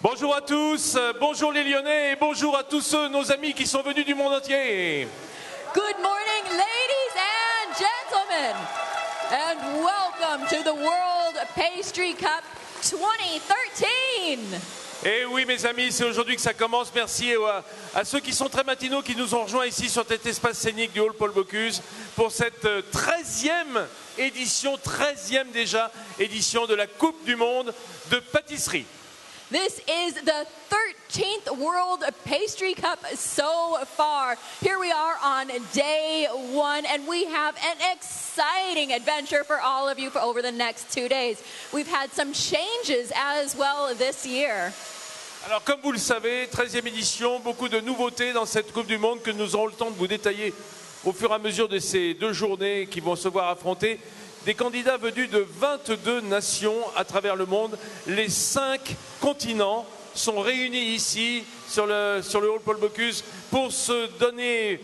Bonjour à tous, bonjour les Lyonnais et bonjour à tous ceux, nos amis qui sont venus du monde entier. Good morning, ladies and gentlemen, and welcome to the World Pastry Cup 2013. Et oui mes amis, c'est aujourd'hui que ça commence. Merci à ceux qui sont très matinaux, qui nous ont rejoints ici sur cet espace scénique du Hall Paul Bocuse pour cette 13e édition, 13e déjà édition de la Coupe du Monde de pâtisserie. This is the 13th World Pastry Cup so far. Here we are on day one, and we have an exciting adventure for all of you for over the next 2 days. We've had some changes as well this year. Alors comme vous le savez, 13e édition, beaucoup de nouveautés dans cette Coupe du Monde que nous aurons le temps de vous détailler au fur et à mesure de ces 2 journées qui vont se voir affronter des candidats venus de 22 nations à travers le monde. Les 5 continents sont réunis ici sur le Hall Paul Bocuse pour se donner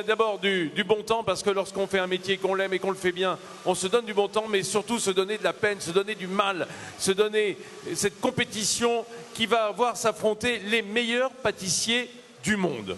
d'abord du bon temps, parce que lorsqu'on fait un métier qu'on l'aime et qu'on le fait bien, on se donne du bon temps, mais surtout se donner de la peine, se donner du mal, se donner cette compétition qui va voir s'affronter les meilleurs pâtissiers du monde.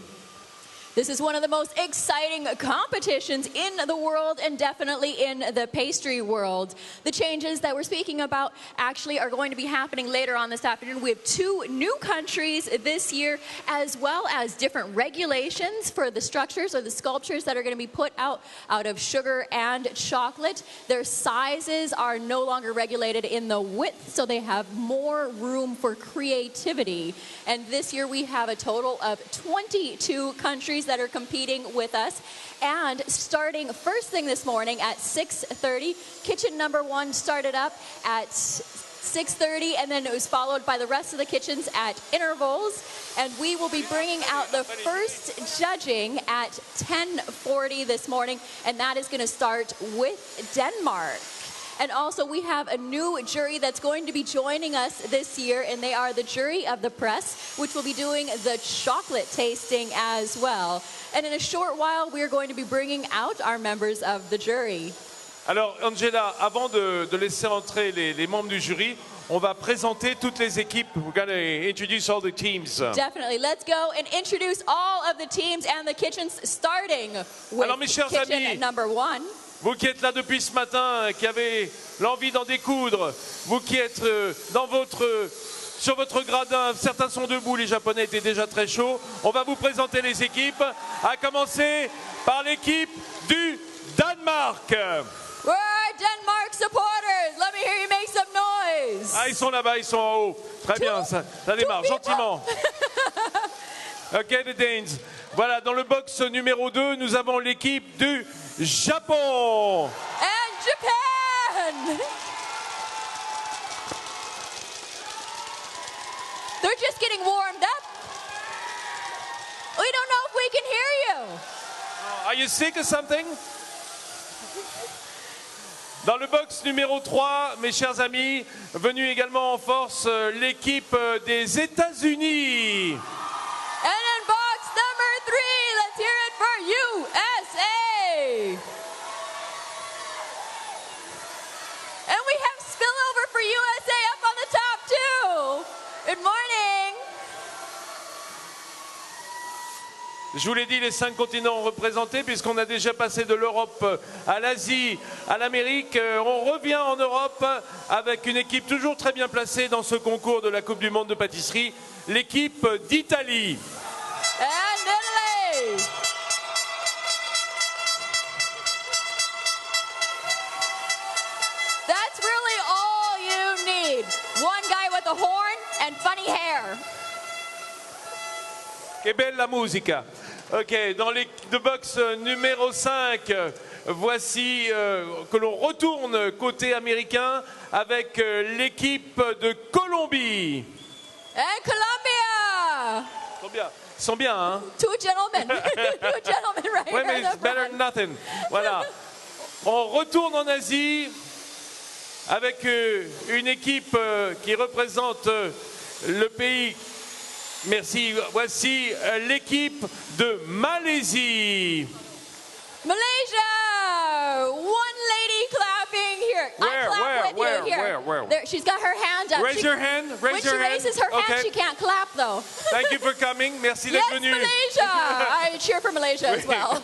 This is one of the most exciting competitions in the world and definitely in the pastry world. The changes that we're speaking about actually are going to be happening later on this afternoon. We have 2 new countries this year, as well as different regulations for the structures or the sculptures that are going to be put out of sugar and chocolate. Their sizes are no longer regulated in the width, so they have more room for creativity. And this year we have a total of 22 countries that are competing with us. And starting first thing this morning at 6:30, kitchen number 1 started up at 6:30, and then it was followed by the rest of the kitchens at intervals. And we will be bringing out the first judging at 10:40 this morning, and that is going to start with Denmark. And also we have a new jury that's going to be joining us this year, and they are the Jury of the Press, which will be doing the chocolate tasting as well. And in a short while, we are going to be bringing out our members of the jury. Alors Angela, avant de laisser entrer les membres du jury, on va présenter toutes les équipes. We're going to introduce all the teams. Definitely. Let's go and introduce all of the teams and the kitchens, starting with Alors, mes chers kitchen amis, number 1. Vous qui êtes là depuis ce matin, qui avez l'envie d'en découdre, vous qui êtes sur votre gradin, certains sont debout, les Japonais étaient déjà très chauds. On va vous présenter les équipes, à commencer par l'équipe du Danemark. Where are Denmark supporters? Let me hear you make some noise. Ah, ils sont là-bas, ils sont en haut. Très bien, ça démarre, gentiment. Ok, les Danes. Voilà, dans le box numéro 2, nous avons l'équipe du Japon. And Japan. They're just getting warmed up. We don't know if we can hear you. Are you sick or something? Dans le box numéro 3, mes chers amis, venu également en force, l'équipe des États-Unis. And in box number 3, let's hear it for USA. And we have spillover for USA up on the top too. Good morning. Je vous l'ai dit, les 5 continents représentés, puisqu'on a déjà passé de l'Europe à l'Asie, à l'Amérique. On revient en Europe avec une équipe toujours très bien placée dans ce concours de la Coupe du Monde de pâtisserie, l'équipe d'Italie. And Italy. That's really all you need. One guy with a horn and funny hair. Che bella musica. Ok, dans le box numéro 5, voici que l'on retourne côté américain avec l'équipe de Colombie. And Colombia. Ils sont bien, hein? 2 gentlemen. 2 gentlemen right Ouais, here mais in the it's better front. than nothing. Voilà. On retourne en Asie avec une équipe qui représente le pays. Merci. Voici l'équipe de Malaisie. Malaysia. One lady clapping here. I clap with you here. Where? she's got her hand up. Raise your hand. When Raise she your hand. raises her hand, Okay. she can't clap though. Thank you for coming. Merci d'être Yes, venu. Malaysia! I cheer for Malaysia as well.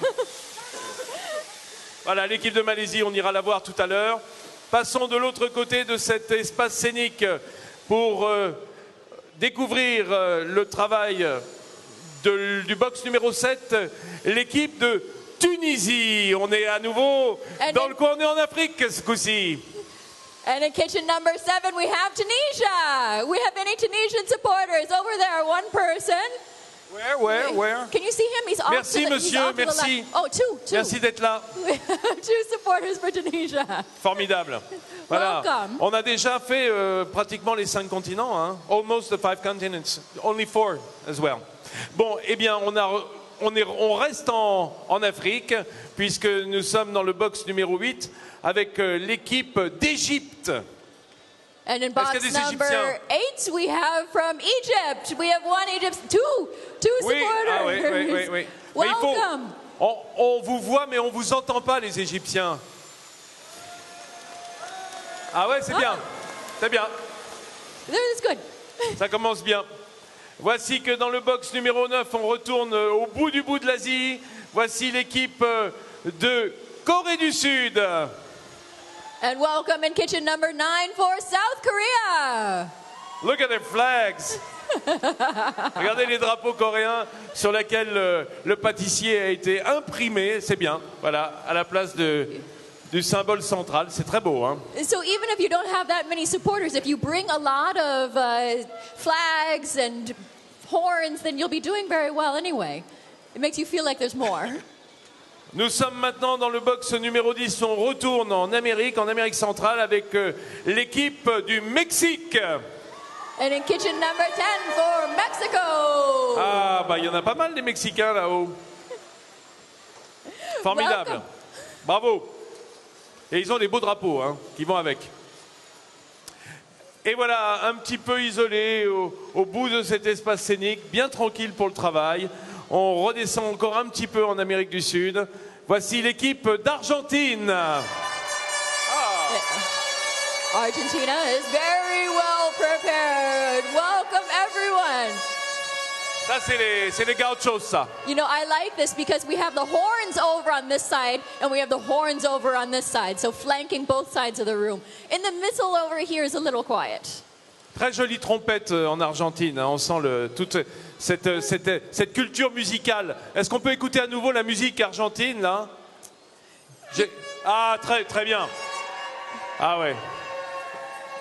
Voilà, l'équipe de Malaisie, on ira la voir tout à l'heure. Passons de l'autre côté de cet espace scénique pour découvrir le travail du box numéro 7, l'équipe de Tunisie. On est à nouveau dans le coin, on est en Afrique ce coup-ci. And in kitchen number 7, we have Tunisia. We have any Tunisian supporters over there? One person. Where? Can you see him? He's off Merci, to the, monsieur, he's off to the merci. left. Oh, two. Merci d'être là. Two supporters for Tunisia. Formidable. Voilà. Welcome. On a déjà fait pratiquement les 5 continents. Hein. Almost the 5 continents. Only 4 as well. Bon, eh bien, on reste en Afrique puisque nous sommes dans le box numéro 8 avec l'équipe d'Égypte. And in Est-ce qu'il y a box des number 8, we have from Egypt. We have one Egypt, two Oui, supporters. oui. Mais il faut, Welcome. on vous voit, mais on vous entend pas, les Égyptiens. Ah ouais, c'est bien. C'est bien. That's good. Ça commence bien. Voici que dans le box numéro 9, on retourne au bout de l'Asie. Voici l'équipe de Corée du Sud. And welcome in kitchen number 9 for South Korea. Look at their flags. Regardez les drapeaux coréens sur lesquels le pâtissier a été imprimé. C'est bien, voilà, à la place du symbole central. C'est très beau, hein. So even if you don't have that many supporters, if you bring a lot of flags and horns, then you'll be doing very well anyway. It makes you feel like there's more. Nous sommes maintenant dans le box numéro 10. On retourne en Amérique centrale avec l'équipe du Mexique. And in kitchen number 10 for Mexico. Ah, bah il y en a pas mal des Mexicains là-haut. Formidable. Welcome. Bravo. Et ils ont des beaux drapeaux hein, qui vont avec. Et voilà, un petit peu isolé au bout de cet espace scénique, bien tranquille pour le travail. On redescend encore un petit peu en Amérique du Sud. Voici l'équipe d'Argentine. Argentina is very well prepared. Welcome everyone. Ça, c'est les gauchos, ça. You know, I like this because we have the horns over on this side and we have the horns over on this side, so flanking both sides of the room. In the middle over here is a little quiet. Très jolie trompette en Argentine. Hein. On sent toute cette culture musicale. Est-ce qu'on peut écouter à nouveau la musique argentine, là? Ah, très bien. Ah ouais.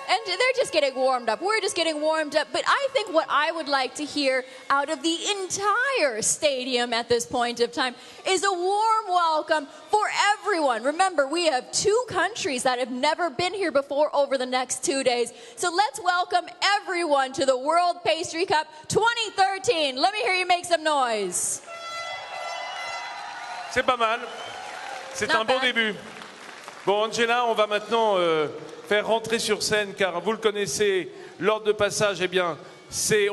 And they're just getting warmed up. We're just getting warmed up. But I think what I would like to hear out of the entire stadium at this point of time is a warm welcome for everyone. Remember, we have 2 countries that have never been here before over the next 2 days. So let's welcome everyone to the World Pastry Cup 2013. Let me hear you make some noise. C'est pas mal. C'est Not un bon bad. début. Bon, Angela, on va maintenant faire rentrer sur scène, car vous le connaissez, l'ordre de passage, eh bien,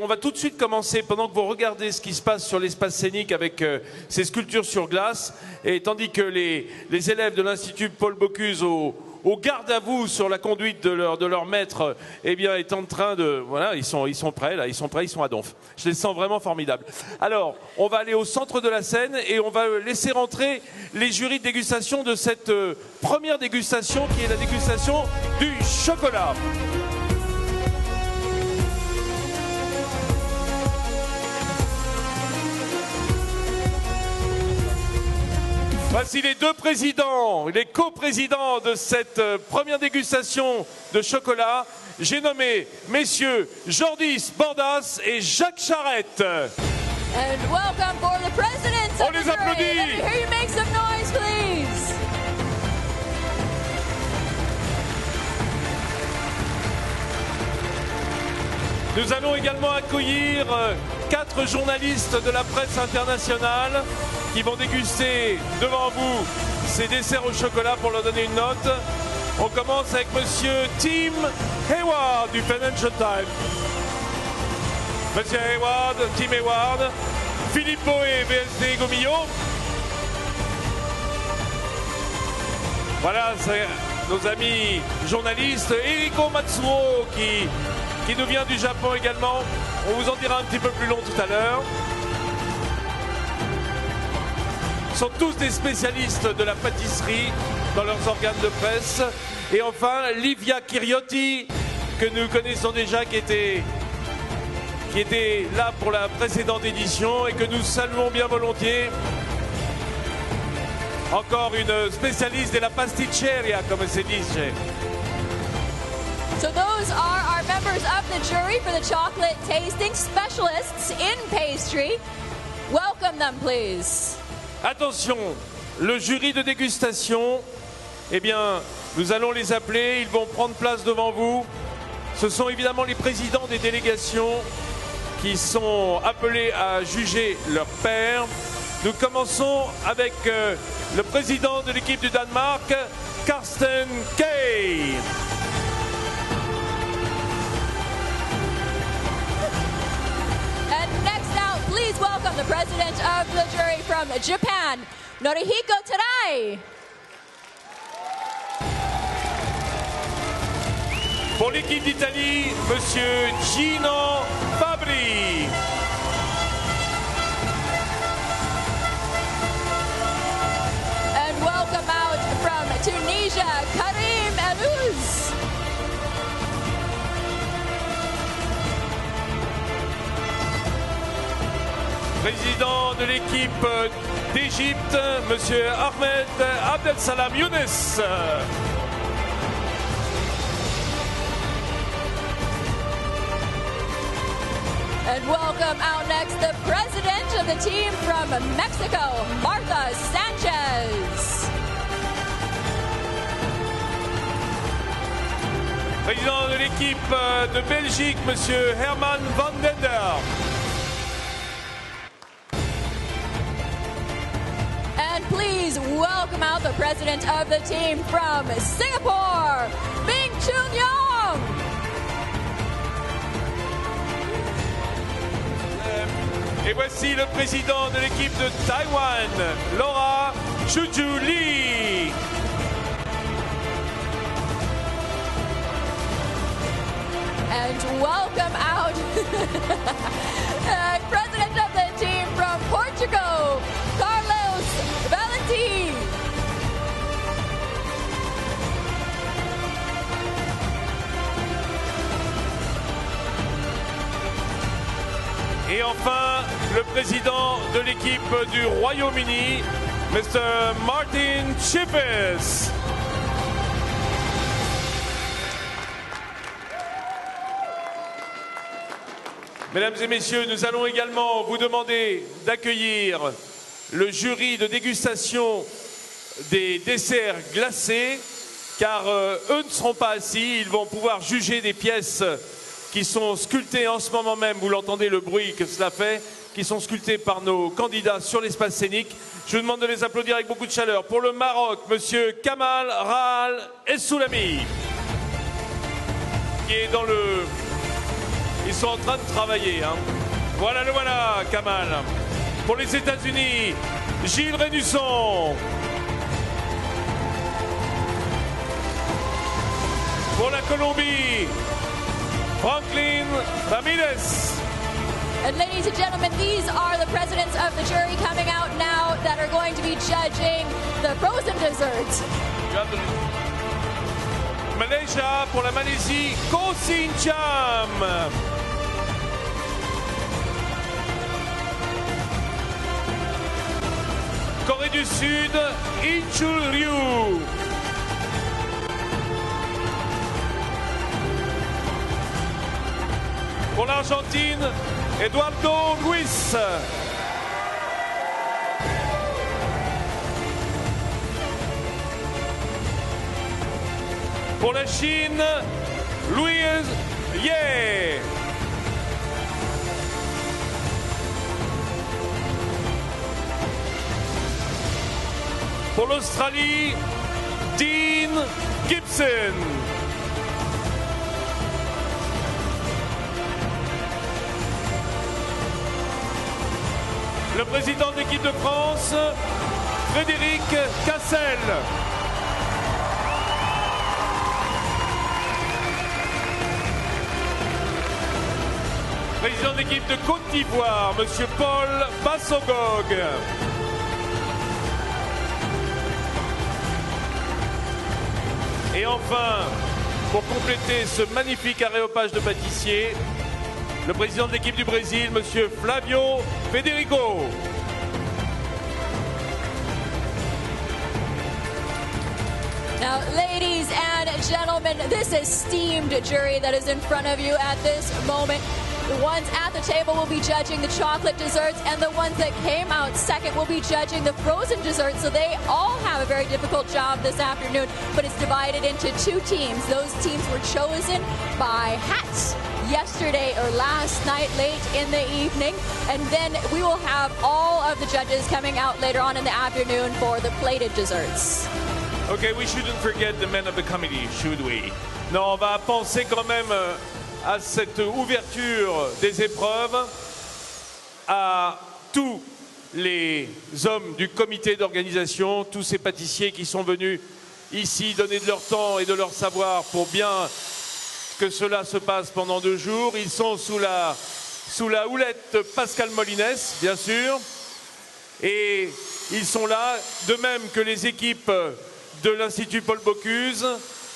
on va tout de suite commencer, pendant que vous regardez ce qui se passe sur l'espace scénique avec ces sculptures sur glace, et tandis que les élèves de l'Institut Paul Bocuse au garde à vous sur la conduite de leur maître, eh bien, est en train de... Voilà, ils sont prêts, là, ils sont à donf. Je les sens vraiment formidables. Alors, on va aller au centre de la scène et on va laisser rentrer les jurys de dégustation de cette première dégustation, qui est la dégustation du chocolat. Voici les 2 présidents, les coprésidents de cette première dégustation de chocolat. J'ai nommé messieurs Jordis Bordas et Jacques Charette. And welcome for the presidents On of the les jury. applaudit. Let me hear you make some noise, please. Nous allons également accueillir 4 journalistes de la presse internationale qui vont déguster devant vous ces desserts au chocolat pour leur donner une note. On commence avec monsieur Tim Hayward du Financial Times. Monsieur Hayward, Tim Hayward, Philippe Boé, VSD Gomillot. Voilà, nos amis journalistes, Eriko Matsuo qui nous vient du Japon également. On vous en dira un petit peu plus long tout à l'heure. Ils sont tous des spécialistes de la pâtisserie dans leurs organes de presse. Et enfin, Livia Kiriotti, que nous connaissons déjà, qui était là pour la précédente édition et que nous saluons bien volontiers. Encore une spécialiste de la pasticceria, comme se dit. So those are our members of the jury for the chocolate tasting specialists in pastry. Welcome them, please. Attention, le jury de dégustation, eh bien, nous allons les appeler, ils vont prendre place devant vous. Ce sont évidemment les présidents des délégations qui sont appelés à juger leur père. Nous commençons avec le président de l'équipe du Danemark, Carsten Kay. And next out, please welcome the president of the jury from Japan, Norihiko Tarai. Pour l'équipe d'Italie, monsieur Gino Fabri. And welcome out from Tunisia, Karim Alouz. Président de l'équipe d'Égypte, monsieur Ahmed Abdel-Salam Younes. And welcome out next the president of the team from Mexico, Martha Sanchez. Président de l'équipe de Belgique, monsieur Herman van den Der. And please welcome out the president of the team from Singapore, Ming Chun Yong. Et voici le président de l'équipe de Taïwan, Laura Chuju Lee. And welcome out president of the team from Portugal, Carlos Valentim. Et enfin, le président de l'équipe du Royaume-Uni, Mr. Martin Chippes. Mesdames et messieurs, nous allons également vous demander d'accueillir le jury de dégustation des desserts glacés, car eux ne seront pas assis, ils vont pouvoir juger des pièces qui sont sculptées en ce moment même, vous l'entendez le bruit que cela fait, qui sont sculptées par nos candidats sur l'espace scénique. Je vous demande de les applaudir avec beaucoup de chaleur. Pour le Maroc, monsieur Kamal Rahal Essoulami, qui est dans le... Ils sont en train de travailler. Hein. Voilà, le voilà, Kamal. Pour les États-Unis, Gilles Rénusson. Pour la Colombie, Franklin Ramirez. And ladies and gentlemen, these are the presidents of the jury coming out now that are going to be judging the frozen desserts. Malaysia, pour la Malaisie, Ko Sin Cham. Corée du Sud, Inchul Ryu. Pour l'Argentine, Eduardo Luis. Pour la Chine, Louise Ye. Pour l'Australie, Dean Gibson. Le président de l'équipe de France, Frédéric Cassel. président de l'équipe de Côte d'Ivoire, Monsieur Paul Bassogog. Et enfin, pour compléter ce magnifique aréopage de pâtissier, le président de l'équipe du Brésil, Monsieur Flavio Federico. Now, ladies and gentlemen, this esteemed jury that is in front of you at this moment, the ones at the table will be judging the chocolate desserts, and the ones that came out second will be judging the frozen desserts. So they all have a very difficult job this afternoon, but it's divided into two teams. Those teams were chosen by hats yesterday or last night late in the evening, and then we will have all of the judges coming out later on in the afternoon for the plated desserts. Okay, we shouldn't forget the men of the committee, should we? Non, on va penser quand même à cette ouverture des épreuves à tous les hommes du comité d'organisation, tous ces pâtissiers qui sont venus ici donner de leur temps et de leur savoir pour bien que cela se passe pendant 2 jours. Ils sont sous la houlette Pascal Molines, bien sûr, et ils sont là, de même que les équipes de l'Institut Paul Bocuse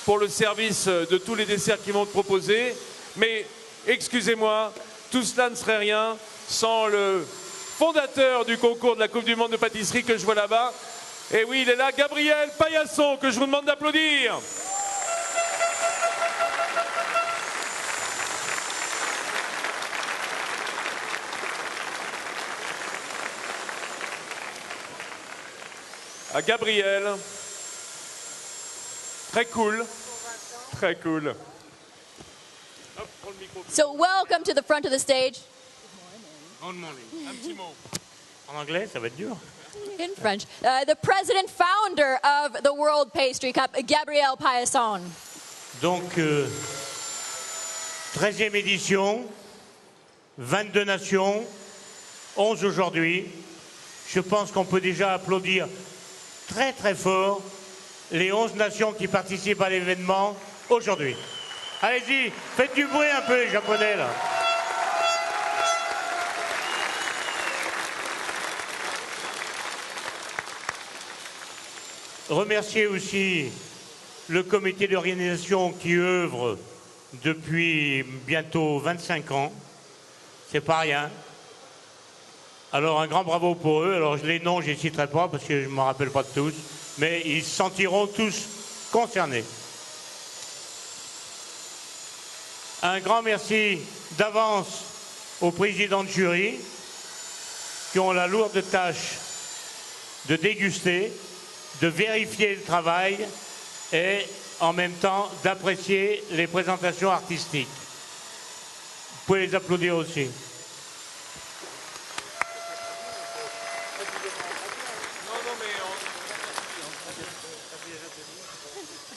pour le service de tous les desserts qu'ils vont proposer. Mais excusez-moi, tout cela ne serait rien sans le fondateur du concours de la Coupe du Monde de pâtisserie que je vois là-bas. Et oui, il est là, Gabriel Paillasson, que je vous demande d'applaudir. À Gabriel. Très cool. Très cool. So welcome to the front of the stage. Good morning. Un petit mot. En anglais, ça va être dur. In French. The president founder of the World Pastry Cup, Gabriel Paillasson. Donc, 13e édition, 22 nations, 11 aujourd'hui. Je pense qu'on peut déjà applaudir très très fort les 11 nations qui participent à l'événement aujourd'hui. Allez-y, faites du bruit un peu les Japonais là. Remercier aussi le comité d'organisation qui œuvre depuis bientôt 25 ans. C'est pas rien. Alors un grand bravo pour eux. Alors les noms, je ne les citerai pas parce que je ne me rappelle pas de tous, mais ils se sentiront tous concernés. Un grand merci d'avance aux présidents de jury qui ont la lourde tâche de déguster, de vérifier le travail et en même temps d'apprécier les présentations artistiques. Vous pouvez les applaudir aussi.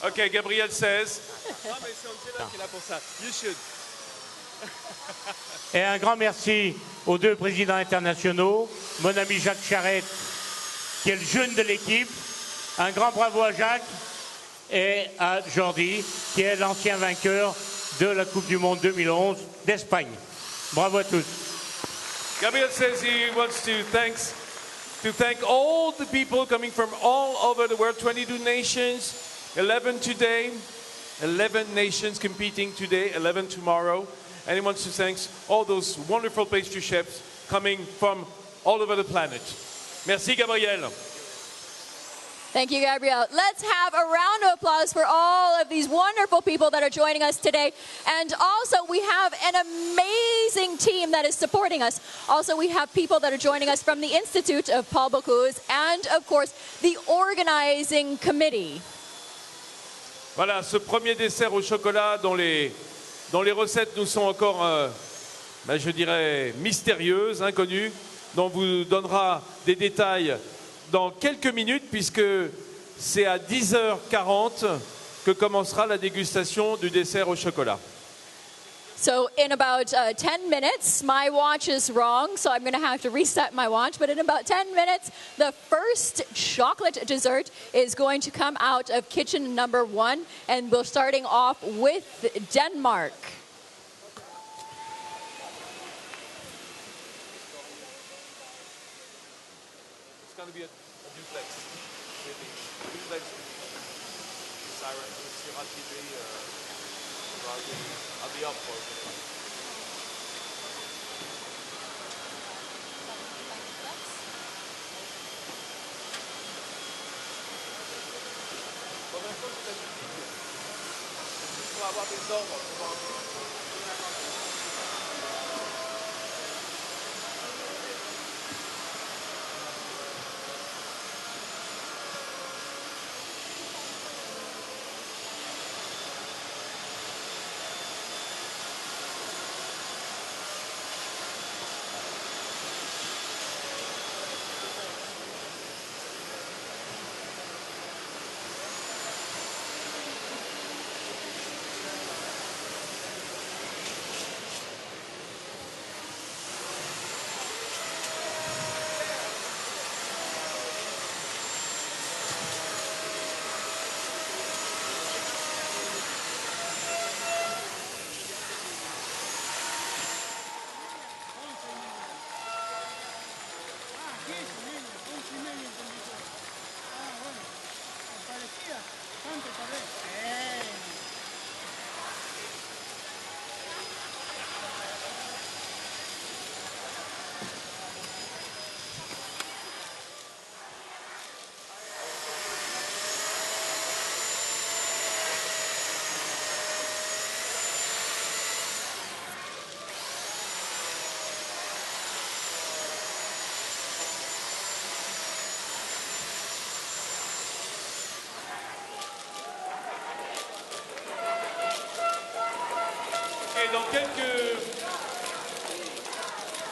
Ok, Gabriel 16. Et un grand merci aux 2 présidents internationaux, mon ami Jacques Charette, qui est le jeune de l'équipe. Un grand bravo à Jacques et à Jordi, qui est l'ancien vainqueur de la Coupe du Monde 2011 d'Espagne. Bravo à tous. Gabriel says he wants to thank all the people coming from all over the world, 22 nations, 11 today, 11 nations competing today, 11 tomorrow. And he wants to thank all those wonderful pastry chefs coming from all over the planet. Merci, Gabriel. Thank you, Gabrielle. Let's have a round of applause for all of these wonderful people that are joining us today. And also, we have an amazing team that is supporting us. Also, we have people that are joining us from the Institute of Paul Bocuse and, of course, the organizing committee. Voilà, ce premier dessert au chocolat dont les recettes nous sont encore, je dirais, mystérieuses, inconnues, dont on vous donnera des détails dans quelques minutes, puisque c'est à 10h40 que commencera la dégustation du dessert au chocolat. So in about 10 minutes, my watch is wrong, so I'm going to have to reset my watch. But in about 10 minutes, the first chocolate dessert is going to come out of kitchen number 1, and we're starting off with Denmark. going to be a duplex. Duplex siren sur ATV. I'll be up for it. Pour avoir des ordres.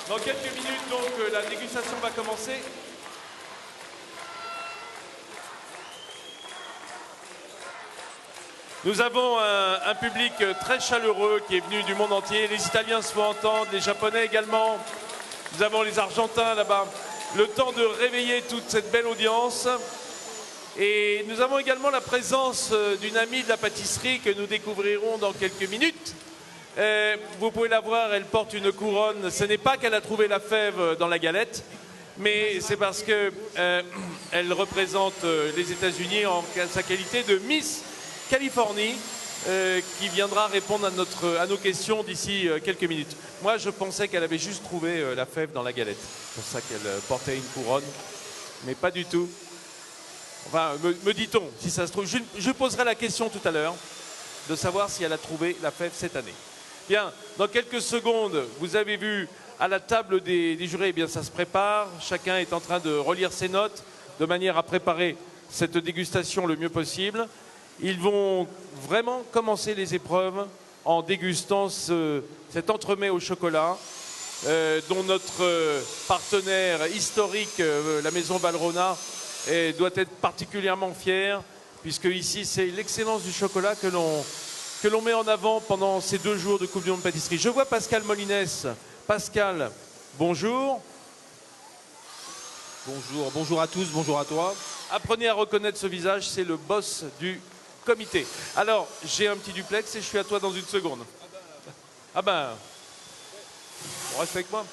Dans quelques minutes, donc, la dégustation va commencer. Nous avons un public très chaleureux qui est venu du monde entier. Les Italiens se font entendre, les Japonais également. Nous avons les Argentins là-bas. Le temps de réveiller toute cette belle audience. Et nous avons également la présence d'une amie de la pâtisserie que nous découvrirons dans quelques minutes. Vous pouvez la voir, elle porte une couronne. Ce n'est pas qu'elle a trouvé la fève dans la galette, mais c'est parce qu'elle représente les États-Unis en sa qualité de Miss Californie, qui viendra répondre à nos questions d'ici quelques minutes. Moi, je pensais qu'elle avait juste trouvé la fève dans la galette. C'est pour ça qu'elle portait une couronne, mais pas du tout. Enfin, me dit-on, si ça se trouve. Je poserai la question tout à l'heure de savoir si elle a trouvé la fève cette année. Bien, dans quelques secondes, vous avez vu à la table des jurés, eh bien, ça se prépare. Chacun est en train de relire ses notes de manière à préparer cette dégustation le mieux possible. Ils vont vraiment commencer les épreuves en dégustant cet entremets au chocolat dont notre partenaire historique, la maison Valrhona, doit être particulièrement fier, puisque ici c'est l'excellence du chocolat que l'on met en avant pendant ces 2 jours de Coupe du Monde Pâtisserie. Je vois Pascal Molines. Pascal, bonjour. Bonjour, bonjour à tous, bonjour à toi. Apprenez à reconnaître ce visage, c'est le boss du comité. Alors, j'ai un petit duplex et je suis à toi dans une seconde. Ah ben, on reste avec moi.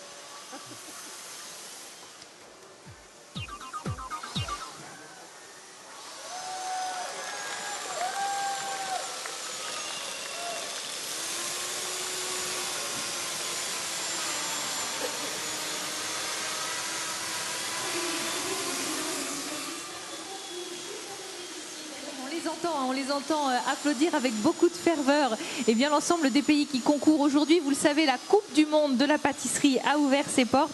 On les entend applaudir avec beaucoup de ferveur. Et bien l'ensemble des pays qui concourent aujourd'hui, vous le savez, la Coupe du Monde de la pâtisserie a ouvert ses portes.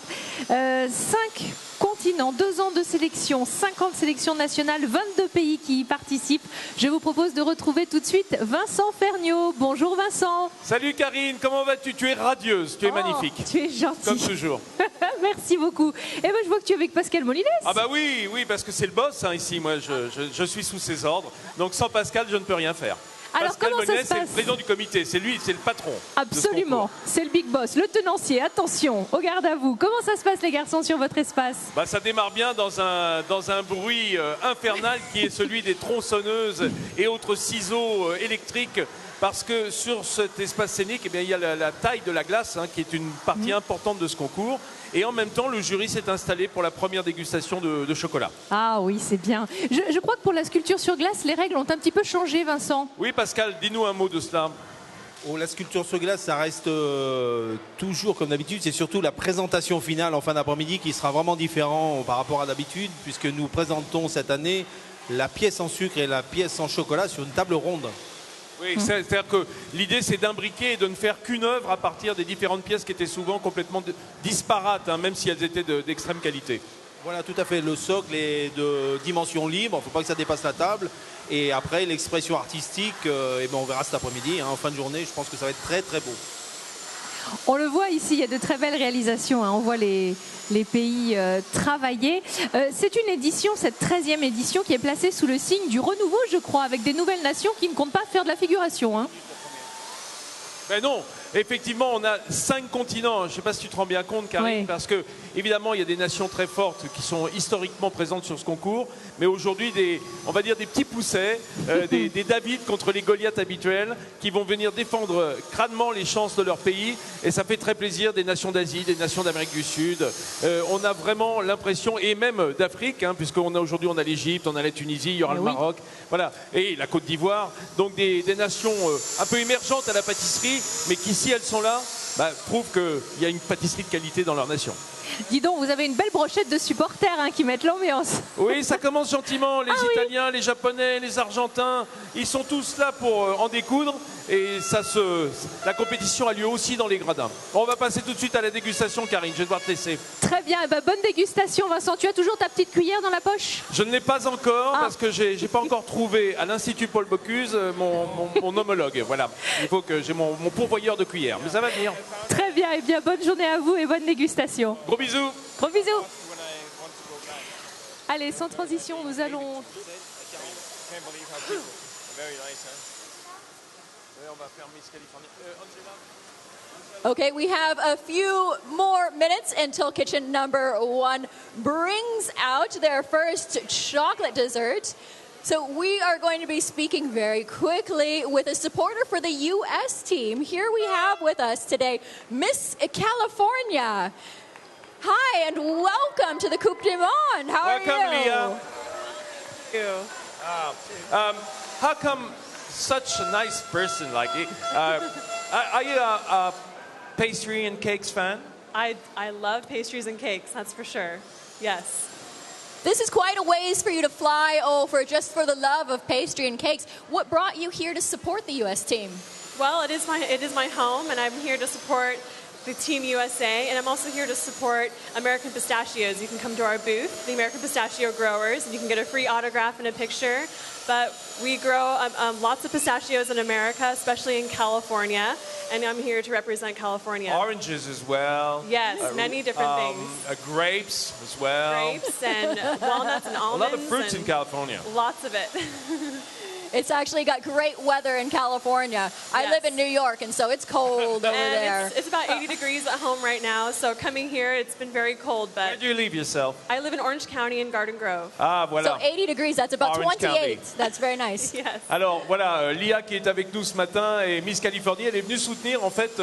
5 continents, 2 ans de sélection, 50 sélections nationales, 22 pays qui y participent. Je vous propose de retrouver tout de suite Vincent Ferniaud. Bonjour Vincent. Salut Karine, comment vas-tu? Tu es radieuse, tu es magnifique. Tu es gentil. Comme toujours. Merci beaucoup. Et ben, je vois que tu es avec Pascal Molines. Ah bah oui, parce que c'est le boss ici. Moi, je suis sous ses ordres. Donc sans Pascal, je ne peux rien faire. Alors, Pascal comment ça Molines, se c'est le passe? président du comité. C'est lui, c'est le patron. Absolument. C'est le big boss, le tenancier. Attention, au garde à vous. Comment ça se passe les garçons sur votre espace? Bah, ça démarre bien dans un bruit infernal qui est celui des tronçonneuses et autres ciseaux électriques. parce que sur cet espace scénique, eh bien, il y a la taille de la glace, hein, qui est une partie importante de ce concours. Et en même temps, le jury s'est installé pour la première dégustation de chocolat. Ah oui, c'est bien. Je crois que pour la sculpture sur glace, les règles ont un petit peu changé, Vincent. Oui, Pascal, dis-nous un mot de cela. Oh, la sculpture sur glace, ça reste toujours comme d'habitude. C'est surtout la présentation finale en fin d'après-midi qui sera vraiment différent par rapport à d'habitude, puisque nous présentons cette année la pièce en sucre et la pièce en chocolat sur une table ronde. Oui, c'est-à-dire que l'idée, c'est d'imbriquer et de ne faire qu'une œuvre à partir des différentes pièces qui étaient souvent complètement disparates, hein, même si elles étaient d'extrême qualité. Voilà, tout à fait. Le socle est de dimension libre. Il ne faut pas que ça dépasse la table. Et après, l'expression artistique, eh ben, on verra cet après-midi. Hein, en fin de journée, je pense que ça va être très, très beau. On le voit ici, il y a de très belles réalisations. Hein. On voit les pays travailler. C'est une édition, cette 13e édition, qui est placée sous le signe du renouveau, je crois, avec des nouvelles nations qui ne comptent pas faire de la figuration. Hein. Ben non, effectivement, on a 5 continents. Je ne sais pas si tu te rends bien compte, Karine, Oui. parce que évidemment, il y a des nations très fortes qui sont historiquement présentes sur ce concours, mais aujourd'hui, on va dire des petits poussets, des David contre les Goliaths habituels, qui vont venir défendre crânement les chances de leur pays, et ça fait très plaisir. Des nations d'Asie, des nations d'Amérique du Sud. On a vraiment l'impression, et même d'Afrique, hein, puisqu'on a aujourd'hui, on a l'Égypte, on a la Tunisie, il y aura le Maroc, voilà, et la Côte d'Ivoire. Donc des nations un peu émergentes à la pâtisserie, mais qui, si elles sont là, prouvent qu'il y a une pâtisserie de qualité dans leur nation. Dis donc, vous avez une belle brochette de supporters hein, qui mettent l'ambiance. Oui, ça commence gentiment. Les Italiens, les Japonais, les Argentins, ils sont tous là pour en découdre. Et la compétition a lieu aussi dans les gradins. On va passer tout de suite à la dégustation, Karine. Je vais devoir te laisser. Très bien, eh ben, bonne dégustation, Vincent. Tu as toujours ta petite cuillère dans la poche? Je ne l'ai pas encore parce que j'ai pas encore trouvé à l'Institut Paul Bocuse mon homologue. Voilà, il faut que j'ai mon pourvoyeur de cuillère. Mais ça va venir. Très bien, eh bien, bonne journée à vous et bonne dégustation. Gros bisous. Gros bisous. Allez, sans transition, nous allons... Okay, we have a few more minutes until kitchen number 1 brings out their first chocolate dessert. So we are going to be speaking very quickly with a supporter for the U.S. team. Here we have with us today Miss California. Hi, and welcome to the Coupe du Monde. How are you? Welcome, Leah. Thank you. How come such a nice person like you? Are you a pastry and cakes fan? I love pastries and cakes, that's for sure. Yes. This is quite a ways for you to fly for the love of pastry and cakes. What brought you here to support the U.S. team? Well, it is my home, and I'm here to support the Team USA, and I'm also here to support American Pistachios. You can come to our booth, the American Pistachio Growers, and you can get a free autograph and a picture. But we grow lots of pistachios in America, especially in California, and I'm here to represent California. Oranges as well. Yes, many different things. Grapes as well. Grapes and walnuts and A almonds. lot of fruits in and California. Lots of it. It's actually got great weather in California. I Yes. live in New York, and so it's cold over And there. it's about 80 degrees at home right now, so coming here, it's been very cold, Where but do you leave yourself? I live in Orange County in Garden Grove. Ah, So voilà. 80 degrees, that's about Orange 28. County. That's very nice. Yes. Alors voilà, Lia qui est avec nous ce matin et Miss Californie, elle est venue soutenir en fait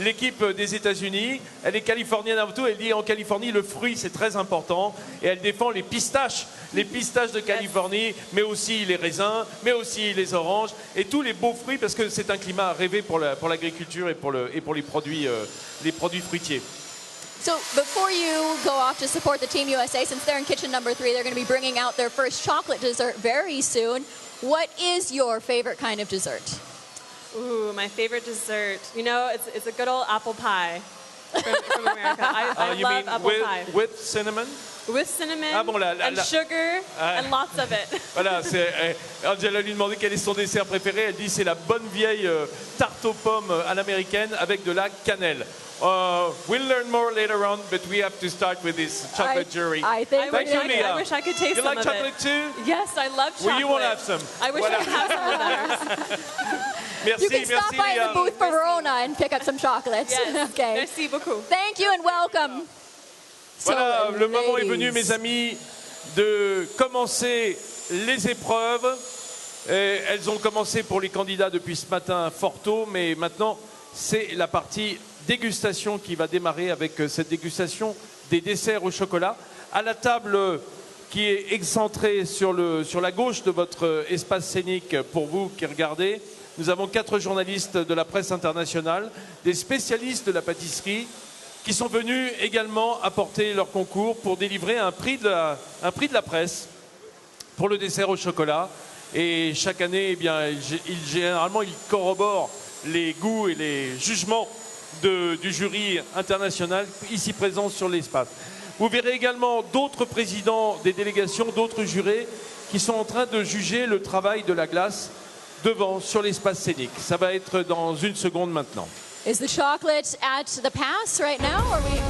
l'équipe des États-Unis. Elle est californienne avant tout. Elle dit en Californie le fruit c'est très important et elle défend les pistaches de Californie, mais aussi les raisins, mais aussi les oranges et tous les beaux fruits parce que c'est un climat à rêver pour l'agriculture et pour les produits fruitiers. So before you go off to support the Team USA, since they're in kitchen number 3, they're going to be bringing out their first chocolate dessert very soon. What is your favorite kind of dessert? Ooh, my favorite dessert. You know, it's a good old apple pie from America. I You love mean apple pie. with cinnamon? With cinnamon Ah bon, and sugar and lots of it. Voilà, Angela lui demandait quel est son dessert préféré. Elle dit c'est la bonne vieille tarte aux pommes à l'américaine avec de la cannelle. We'll learn more later on, but we have to start with this chocolate jury. I think Thank you, Leah. I wish I could taste You some like of chocolate it. too? Yes, I love chocolate. Well, you won't have some. I wish Voilà. I could have some of theirs. Merci, you can stop merci by Leah. the booth for Verona and pick up some chocolates. Yes. Okay. Merci beaucoup. Thank you and welcome. Voilà, So, le moment est venu, ladies. mes amis, de commencer les épreuves. Elles ont commencé pour les candidats depuis ce matin fort tôt, mais maintenant c'est la partie dégustation qui va démarrer avec cette dégustation des desserts au chocolat. À la table qui est excentrée sur la gauche de votre espace scénique pour vous qui regardez, nous avons 4 journalistes de la presse internationale, des spécialistes de la pâtisserie qui sont venus également apporter leur concours pour délivrer un prix de la presse pour le dessert au chocolat. Et chaque année, eh bien, généralement, ils corroborent les goûts et les jugements du jury international ici présent sur l'espace. Vous verrez également d'autres présidents des délégations, d'autres jurés qui sont en train de juger le travail de la glace devant, sur l'espace scénique. Ça va être dans une seconde maintenant. Is the chocolate at the pass right now? Or we...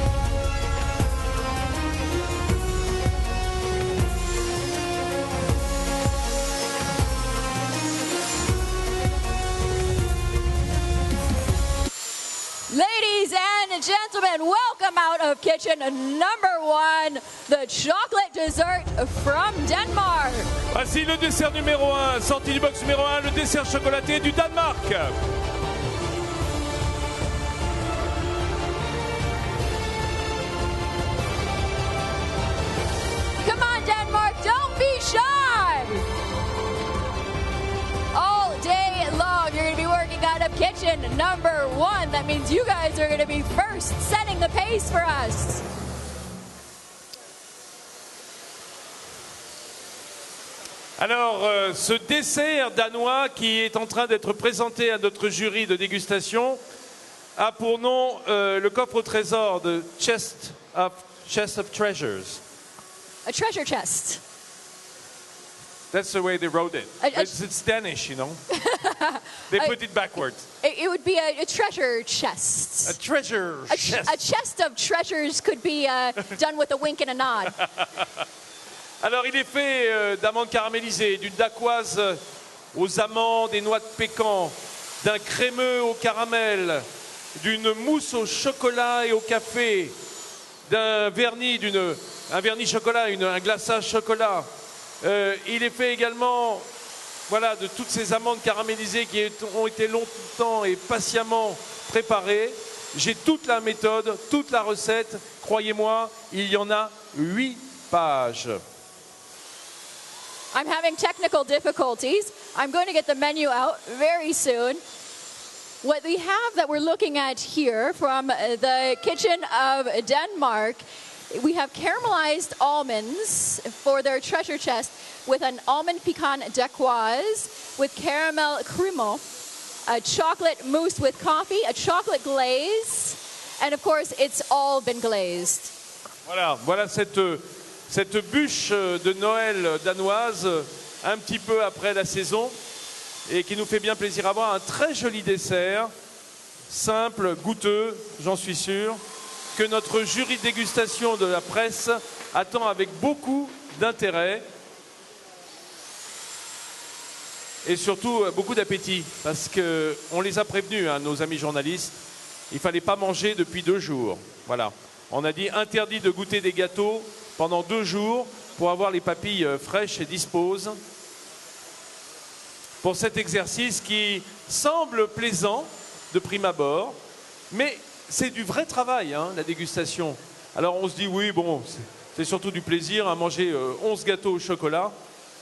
Ladies and gentlemen, welcome out of kitchen number 1, the chocolate dessert from Denmark. Voici le dessert numéro 1, sorti du box numéro 1, le dessert chocolaté du Danemark. Come on, Denmark, don't be shy. All day long, you're going to be working out of kitchen number 1. That means you guys are going to be first, setting the pace for us. Alors, ce dessert danois qui est en train d'être présenté à notre jury de dégustation a pour nom le coffre au trésor de Chest of Treasures. A treasure chest. That's the way they wrote it. It's Danish, you know. They put it backwards. It would be a treasure chest. A treasure chest. A chest of treasures could be done with a wink and a nod. Alors, il est fait d'amandes caramélisées, d'une dacquoise aux amandes et noix de pécan, d'un crémeux au caramel, d'une mousse au chocolat et au café, d'un vernis, un vernis chocolat, un glaçage chocolat. Il est fait également, voilà, de toutes ces amandes caramélisées qui ont été longtemps et patiemment préparées. J'ai toute la méthode, toute la recette. Croyez-moi, il y en a 8 pages. I'm having technical difficulties. I'm going to get the menu out very soon. What we have that we're looking at here from the kitchen of Denmark, we have caramelized almonds for their treasure chest with an almond pecan dacquoise, with caramel crumble, a chocolate mousse with coffee, a chocolate glaze, and of course it's all been glazed. Voilà cette bûche de Noël danoise, un petit peu après la saison, et qui nous fait bien plaisir à voir. Un très joli dessert, simple, goûteux, j'en suis sûr, que notre jury de dégustation de la presse attend avec beaucoup d'intérêt et surtout beaucoup d'appétit, parce qu'on les a prévenus, hein, nos amis journalistes, il ne fallait pas manger depuis 2 jours. Voilà. On a dit interdit de goûter des gâteaux pendant 2 jours pour avoir les papilles fraîches et disposes. Pour cet exercice qui semble plaisant de prime abord, mais c'est du vrai travail, hein, la dégustation. Alors on se dit oui, bon, c'est surtout du plaisir à manger 11 gâteaux au chocolat.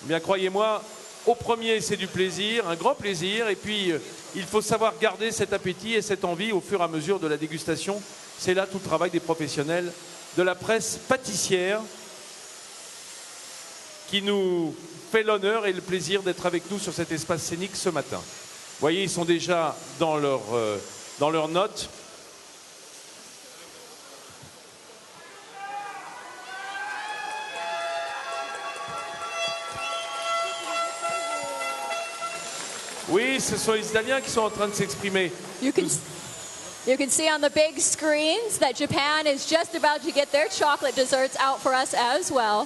Eh bien croyez-moi, au premier c'est du plaisir, un grand plaisir, et puis il faut savoir garder cet appétit et cette envie au fur et à mesure de la dégustation. C'est là tout le travail des professionnels de la presse pâtissière qui nous fait l'honneur et le plaisir d'être avec nous sur cet espace scénique ce matin. Vous voyez, ils sont déjà dans leurs notes. Oui, ce sont les Italiens qui sont en train de s'exprimer. You can see on the big screens that Japan is just about to get their chocolate desserts out for us as well.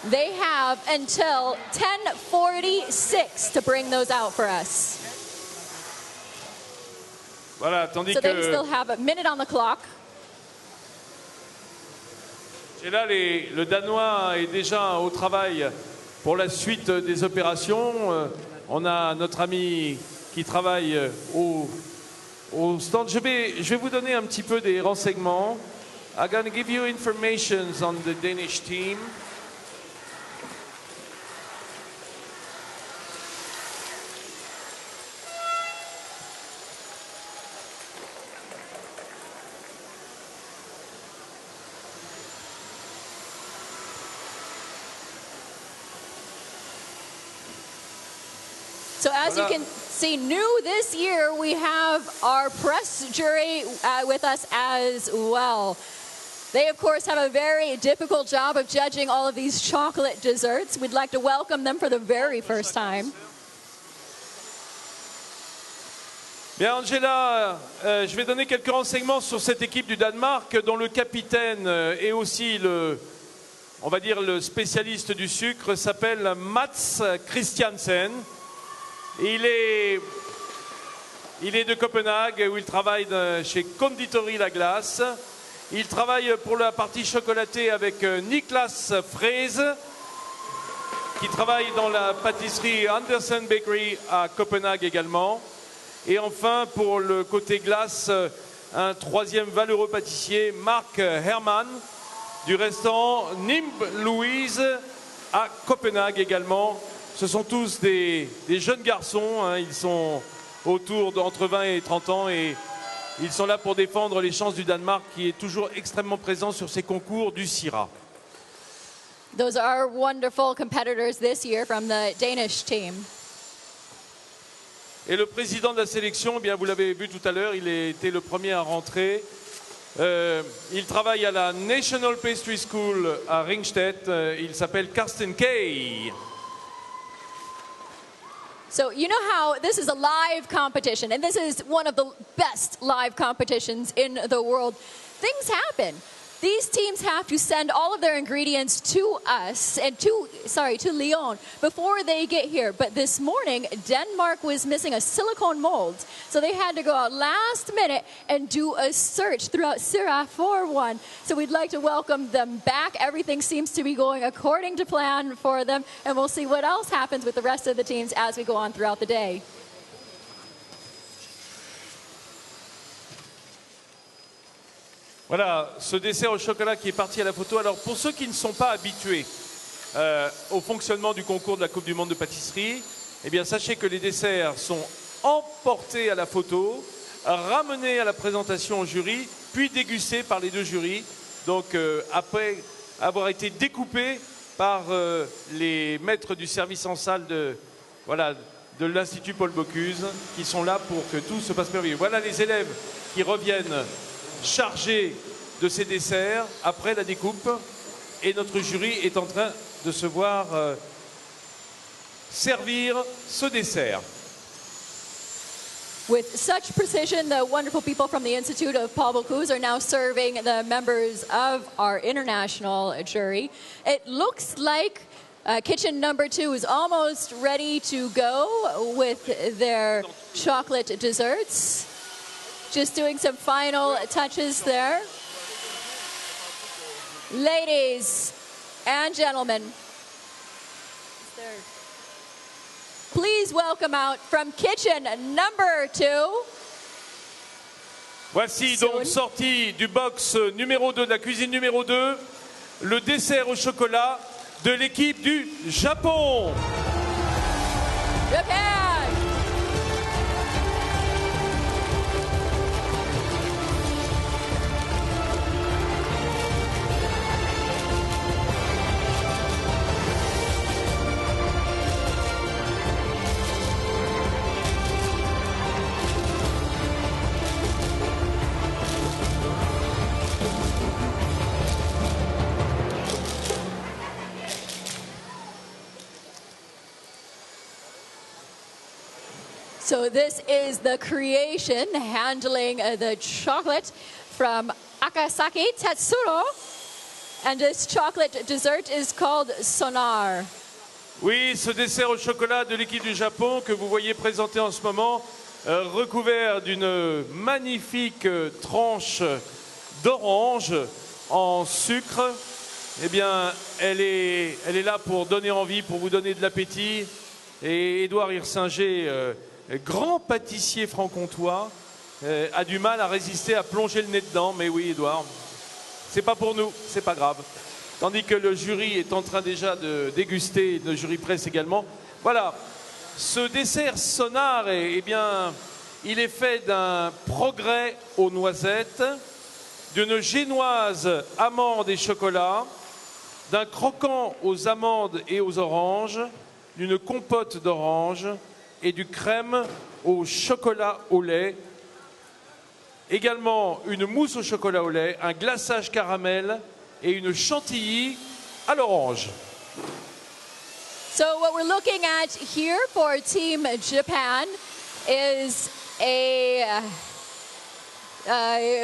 They have until 10:46 to bring those out for us. Voilà, tandis So they que still have a minute on the clock. et là, le Danois est déjà au travail pour la suite des opérations. On a notre ami qui travaille au stand. Je vais vous donner un petit peu des renseignements. I'm going to give you information on the Danish team. So as you can see, new this year, we have our press jury with us as well. They, of course, have a very difficult job of judging all of these chocolate desserts. We'd like to welcome them for the very first time. Bien, Angela, je vais donner quelques renseignements sur cette équipe du Danemark, dont le capitaine et aussi on va dire le spécialiste du sucre s'appelle Mats Christiansen. Il est de Copenhague, où il travaille chez Conditori La Glace. Il travaille pour la partie chocolatée avec Niklas Fraise, qui travaille dans la pâtisserie Andersen Bakery à Copenhague également. Et enfin, pour le côté glace, un troisième valeureux pâtissier, Mark Herman, du restaurant Nimb Louise à Copenhague également. Ce sont tous des jeunes garçons, hein. Ils sont autour d'entre 20 et 30 ans et ils sont là pour défendre les chances du Danemark qui est toujours extrêmement présent sur ces concours du Syrah. Those are wonderful competitors this year from the Danish team. Et le président de la sélection, eh bien, vous l'avez vu tout à l'heure, il a été le premier à rentrer. Il travaille à la National Pastry School à Ringstedt. Il s'appelle Karsten Kay. So you know how this is a live competition, and this is one of the best live competitions in the world. Things happen. These teams have to send all of their ingredients to us and to Lyon before they get here. But this morning, Denmark was missing a silicone mold. So they had to go out last minute and do a search throughout Syrah for one. So we'd like to welcome them back. Everything seems to be going according to plan for them. And we'll see what else happens with the rest of the teams as we go on throughout the day. Voilà, ce dessert au chocolat qui est parti à la photo. Alors, pour ceux qui ne sont pas habitués au fonctionnement du concours de la Coupe du Monde de pâtisserie, eh bien, sachez que les desserts sont emportés à la photo, ramenés à la présentation au jury, puis dégustés par les deux jurys. Donc, après avoir été découpés par les maîtres du service en salle de l'Institut Paul Bocuse, qui sont là pour que tout se passe merveilleux. Voilà les élèves qui reviennent chargé de ces desserts après la découpe et notre jury est en train de se voir servir ce dessert. With such precision, the wonderful people from the Institute of Paul Bocuse are now serving the members of our international jury. It looks like kitchen number 2 is almost ready to go with their chocolate desserts. Just doing some final touches there. Ladies and gentlemen, please welcome out from kitchen number 2. Voici donc sorti du box numéro 2, de la cuisine numéro 2, le dessert au chocolat de l'équipe du Japon. Japan. So this is the creation handling the chocolate from Akasaki Tetsuro. And this chocolate dessert is called Sonar. Oui, ce dessert au chocolat de l'équipe du Japon que vous voyez présenté en ce moment, recouvert d'une magnifique tranche d'orange en sucre. eh bien, elle est là pour donner envie, pour vous donner de l'appétit. Et Édouard Hirsinger, grand pâtissier franc-comtois, a du mal à résister à plonger le nez dedans. Mais oui, Édouard, c'est pas pour nous, c'est pas grave. Tandis que le jury est en train déjà de déguster, le jury presse également. Voilà, ce dessert Sonare, eh bien, il est fait d'un progrès aux noisettes, d'une génoise amande et chocolat, d'un croquant aux amandes et aux oranges, d'une compote d'orange et du crème au chocolat au lait. Également une mousse au chocolat au lait, un glaçage caramel et une chantilly à l'orange. So what we're looking at here for Team Japan is a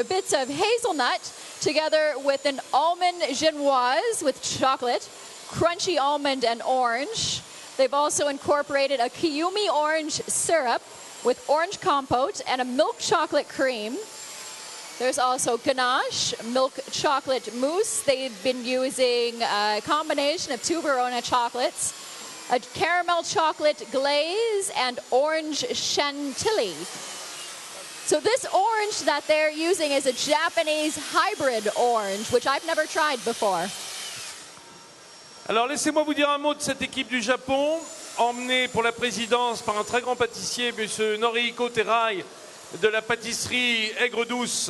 bits of hazelnut together with an almond genoise with chocolate, crunchy almond and orange. They've also incorporated a Kiyumi orange syrup with orange compote and a milk chocolate cream. There's also ganache, milk chocolate mousse. They've been using a combination of two Verona chocolates, a caramel chocolate glaze, and orange chantilly. So this orange that they're using is a Japanese hybrid orange, which I've never tried before. Alors laissez-moi vous dire un mot de cette équipe du Japon, emmenée pour la présidence par un très grand pâtissier, M. Norihiko Terai, de la pâtisserie Aigre Douce.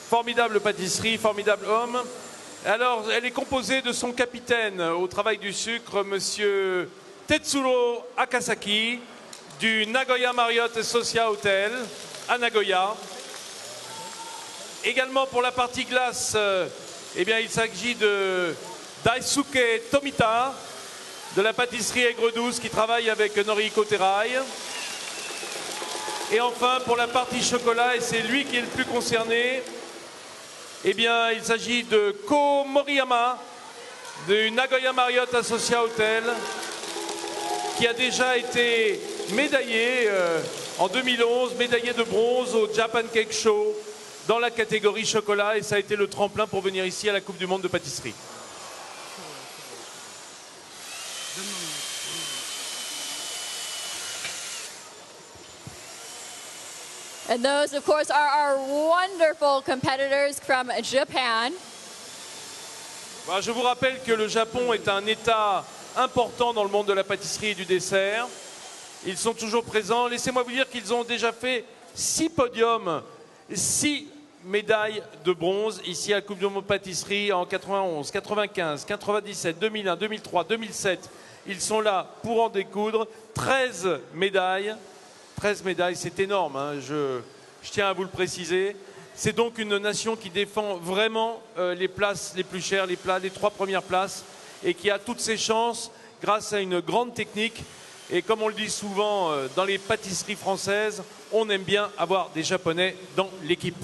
Formidable pâtisserie, formidable homme. Alors, elle est composée de son capitaine au travail du sucre, M. Tetsuro Akasaki, du Nagoya Marriott Socia Hotel à Nagoya. Également pour la partie glace, eh bien, il s'agit de Daisuke Tomita, de la pâtisserie Aigre Douce, qui travaille avec Norihiko Terai. Et enfin, pour la partie chocolat, et c'est lui qui est le plus concerné, eh bien, il s'agit de Ko Moriyama, du Nagoya Marriott Socia Hotel, qui a déjà été médaillé en 2011, médaillé de bronze au Japan Cake Show dans la catégorie chocolat, et ça a été le tremplin pour venir ici à la Coupe du Monde de pâtisserie. And those, of course, are our wonderful competitors from Japan. Voilà, je vous rappelle que le Japon est un État important dans le monde de la pâtisserie et du dessert. Ils sont toujours présents. Laissez-moi vous dire qu'ils ont déjà fait 6 podiums, 6 médailles de bronze ici à la Coupe du Monde de pâtisserie en 91, 95, 97, 2001, 2003, 2007. Ils sont là pour en découdre. 13 médailles. 13 médailles, c'est énorme, hein, je tiens à vous le préciser. C'est donc une nation qui défend vraiment les places les plus chères, les 3 premières places, et qui a toutes ses chances grâce à une grande technique. Et comme on le dit souvent dans les pâtisseries françaises, on aime bien avoir des Japonais dans l'équipe.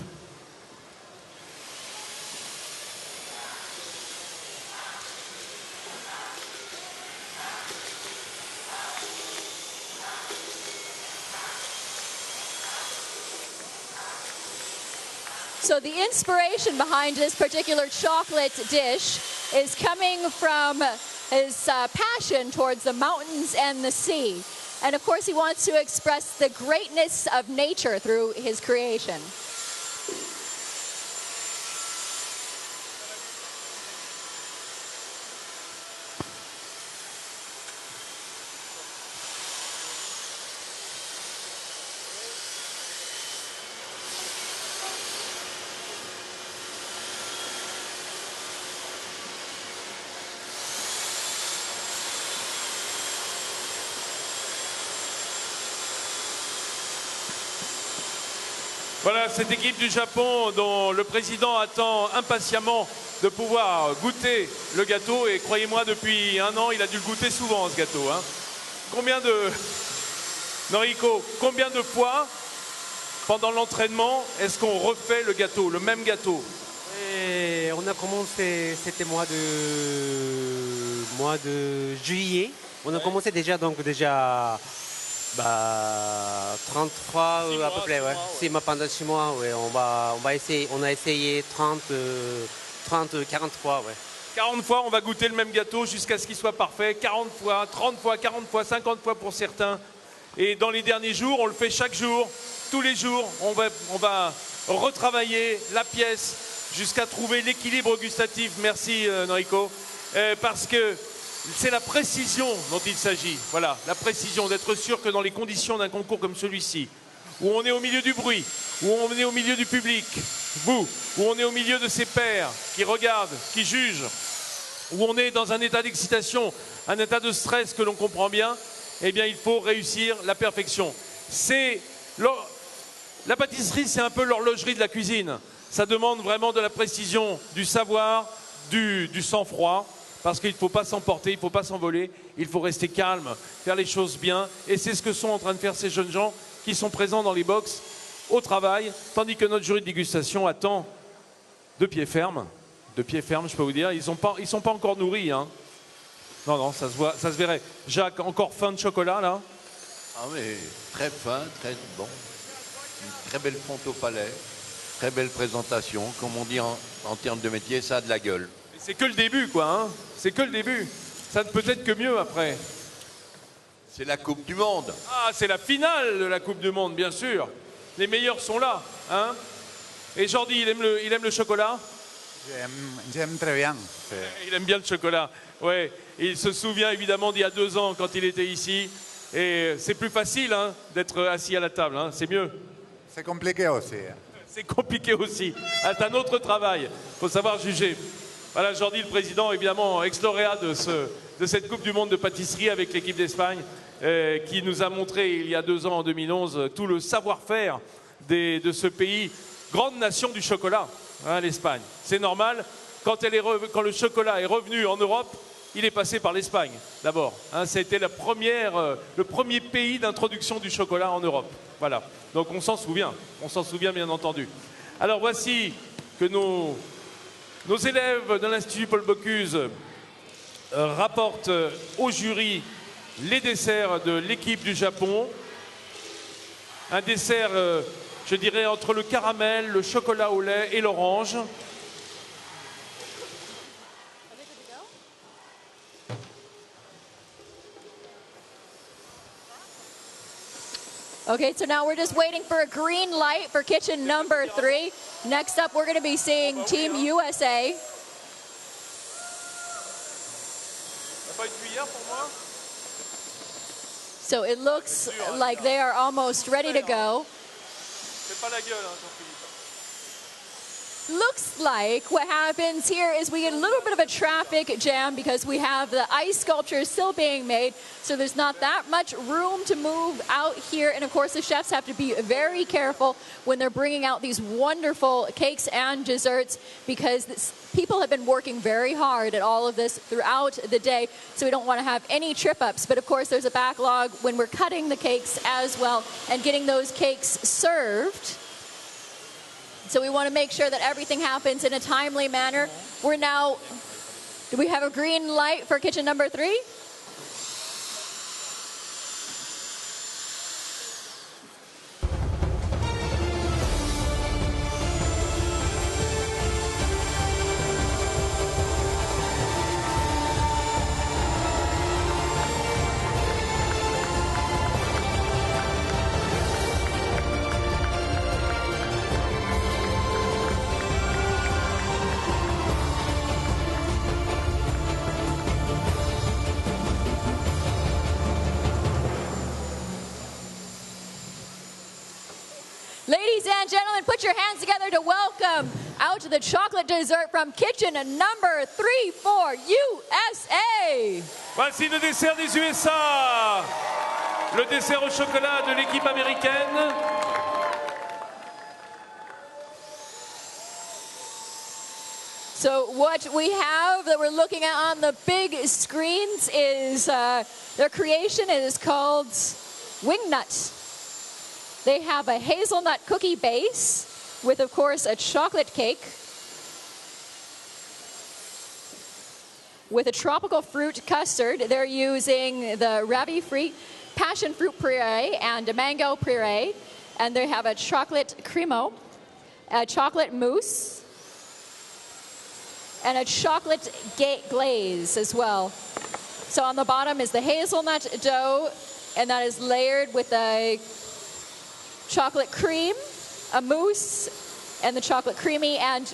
So the inspiration behind this particular chocolate dish is coming from his passion towards the mountains and the sea. And of course he wants to express the greatness of nature through his creation. Voilà cette équipe du Japon dont le président attend impatiemment de pouvoir goûter le gâteau. Et croyez-moi, depuis 1 an, il a dû le goûter souvent, ce gâteau. Hein. Norihiko, combien de fois pendant l'entraînement est-ce qu'on refait le gâteau, le même gâteau? Et on a commencé, c'était mois de juillet. On a commencé déjà 33 à peu près, ouais. 6 mois, pendant 6 mois, ouais. On a essayé 30, 40 fois, ouais. 40 fois, on va goûter le même gâteau jusqu'à ce qu'il soit parfait. 40 fois, 30 fois, 40 fois, 50 fois pour certains. Et dans les derniers jours, on le fait chaque jour, tous les jours. On va retravailler la pièce jusqu'à trouver l'équilibre gustatif. Merci Enrico. Parce que c'est la précision dont il s'agit. Voilà, la précision, d'être sûr que dans les conditions d'un concours comme celui-ci, où on est au milieu du bruit, où on est au milieu du public, vous, où on est au milieu de ses pairs qui regardent, qui jugent, où on est dans un état d'excitation, un état de stress que l'on comprend bien, eh bien il faut réussir la perfection. La pâtisserie, c'est un peu l'horlogerie de la cuisine. Ça demande vraiment de la précision, du savoir, du sang-froid, parce qu'il ne faut pas s'emporter, il ne faut pas s'envoler, il faut rester calme, faire les choses bien. Et c'est ce que sont en train de faire ces jeunes gens qui sont présents dans les box au travail, tandis que notre jury de dégustation attend de pied ferme, je peux vous dire. Ils sont pas encore nourris. Hein. Non, ça se voit, ça se verrait. Jacques, encore fin de chocolat là? Ah mais très fin, très bon. Une très belle fonte au palais, très belle présentation. Comme on dit en termes de métier, ça a de la gueule. C'est que le début, quoi. Hein. C'est que le début. Ça ne peut être que mieux après. C'est la Coupe du Monde. Ah, c'est la finale de la Coupe du Monde, bien sûr. Les meilleurs sont là. Hein. Et Jordi, il aime le chocolat? J'aime très bien. Il aime bien le chocolat. Ouais. Il se souvient évidemment d'il y a 2 ans quand il était ici. Et c'est plus facile hein, d'être assis à la table. Hein. C'est mieux. C'est compliqué aussi. C'est compliqué aussi. C'est un autre travail. Il faut savoir juger. Voilà, Jordi, le président, évidemment, ex-lauréat de cette Coupe du Monde de pâtisserie avec l'équipe d'Espagne, qui nous a montré il y a 2 ans, en 2011, tout le savoir-faire de ce pays, grande nation du chocolat, hein, l'Espagne. C'est normal, quand le chocolat est revenu en Europe, il est passé par l'Espagne, d'abord. Hein, ça a été le premier pays d'introduction du chocolat en Europe. Voilà, donc on s'en souvient bien entendu. Alors voici que nos élèves de l'Institut Paul Bocuse rapportent au jury les desserts de l'équipe du Japon. Un dessert, je dirais, entre le caramel, le chocolat au lait et l'orange. Okay, so now we're just waiting for a green light for kitchen number 3. Next up, we're going to be seeing Team USA. So it looks like they are almost ready to go. Looks like what happens here is we get a little bit of a traffic jam because we have the ice sculptures still being made, so there's not that much room to move out here. And of course the chefs have to be very careful when they're bringing out these wonderful cakes and desserts, because people have been working very hard at all of this throughout the day, so we don't want to have any trip-ups. But of course there's a backlog when we're cutting the cakes as well and getting those cakes served. So we want to make sure that everything happens in a timely manner. Do we have a green light for kitchen number 3? Ladies and gentlemen, put your hands together to welcome out to the chocolate dessert from kitchen number 3 for USA. Voici le dessert des USA. Le dessert au chocolat de l'équipe américaine. So what we have that we're looking at on the big screens is their creation. It is called Wingnut. They have a hazelnut cookie base with, of course, a chocolate cake with a tropical fruit custard. They're using the Ravi fruit, passion fruit puree and a mango puree. And they have a chocolate cremo, a chocolate mousse, and a chocolate glaze as well. So on the bottom is the hazelnut dough, and that is layered with a chocolate cream, a mousse, and the chocolate creamy, and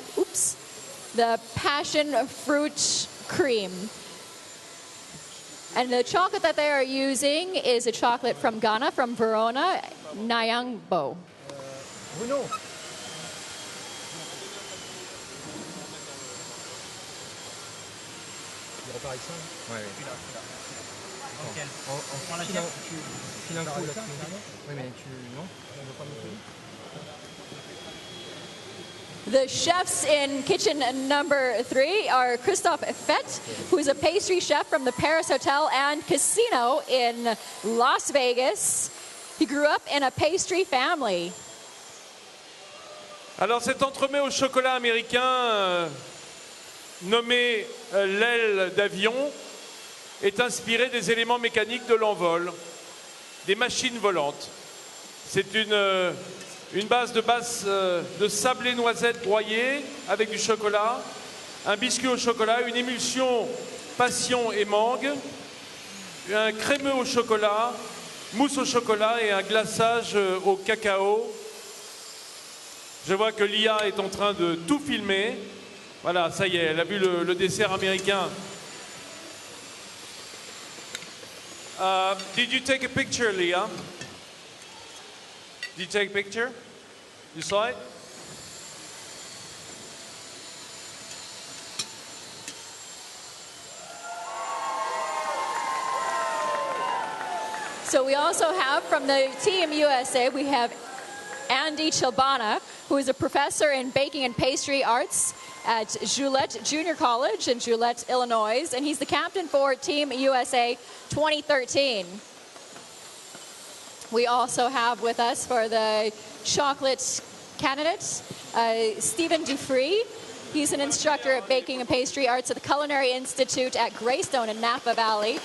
the passion fruit cream. And the chocolate that they are using is a chocolate from Ghana, from Verona, Nyangbo. Bruno. Il repart avec ça. Ouais, oui. On prend la tête. Tu files un coup là-dessus. Oui, mais tu. Non, tu ne veux pas me faire. The chefs in kitchen number 3 are Christophe Fett, who is a pastry chef from the Paris Hotel and Casino in Las Vegas. He grew up in a pastry family. Alors cet entremets au chocolat américain nommé l'aile d'avion est inspiré des éléments mécaniques de l'envol, des machines volantes. C'est une base de sablé noisette broyée avec du chocolat, un biscuit au chocolat, une émulsion passion et mangue, un crémeux au chocolat, mousse au chocolat et un glaçage au cacao. Je vois que l'IA est en train de tout filmer. Voilà, ça y est, elle a vu le dessert américain. Did you take a picture, Leah? Did you take a picture? You saw it? So we also have from the Team USA, we have Andy Chilbana, who is a professor in baking and pastry arts at Joliet Junior College in Joliet, Illinois, and he's the captain for Team USA 2013. We also have with us for the chocolate candidates, Stephen Dufree. He's an instructor at Baking and Pastry Arts at the Culinary Institute at Greystone in Napa Valley,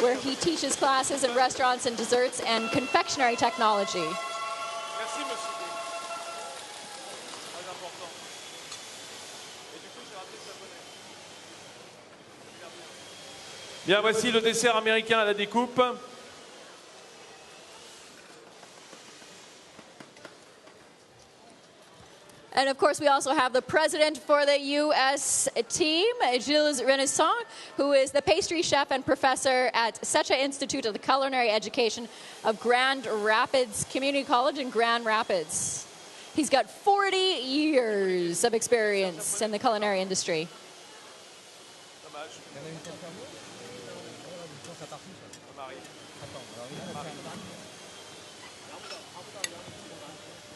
where he teaches classes in restaurants and desserts and confectionery technology. Merci, monsieur. Bien, voici le dessert américain à la découpe. And of course, we also have the president for the U.S. team, Gilles Renaissance, who is the pastry chef and professor at Secha Institute of the Culinary Education of Grand Rapids Community College in Grand Rapids. He's got 40 years of experience in the culinary industry.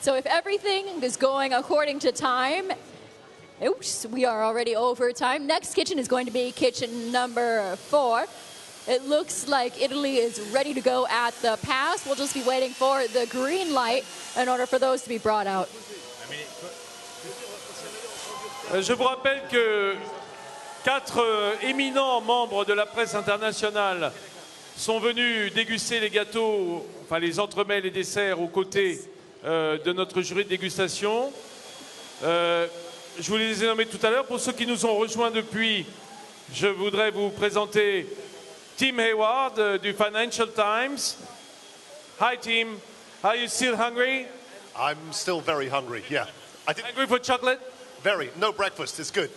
So if everything is going according to time, oops, we are already over time. Next kitchen is going to be kitchen number 4. It looks like Italy is ready to go at the pass. We'll just be waiting for the green light in order for those to be brought out. Je vous rappelle que 4 éminents membres de la presse internationale sont venus déguster les gâteaux, enfin les entremets, les desserts aux côtés de notre jury de dégustation. Je vous les ai nommés tout à l'heure. Pour ceux qui nous ont rejoints depuis, je voudrais vous présenter Tim Hayward du Financial Times. Hi Tim, are you still hungry? I'm still very hungry, yeah. Hungry for chocolate? Very. No breakfast, it's good.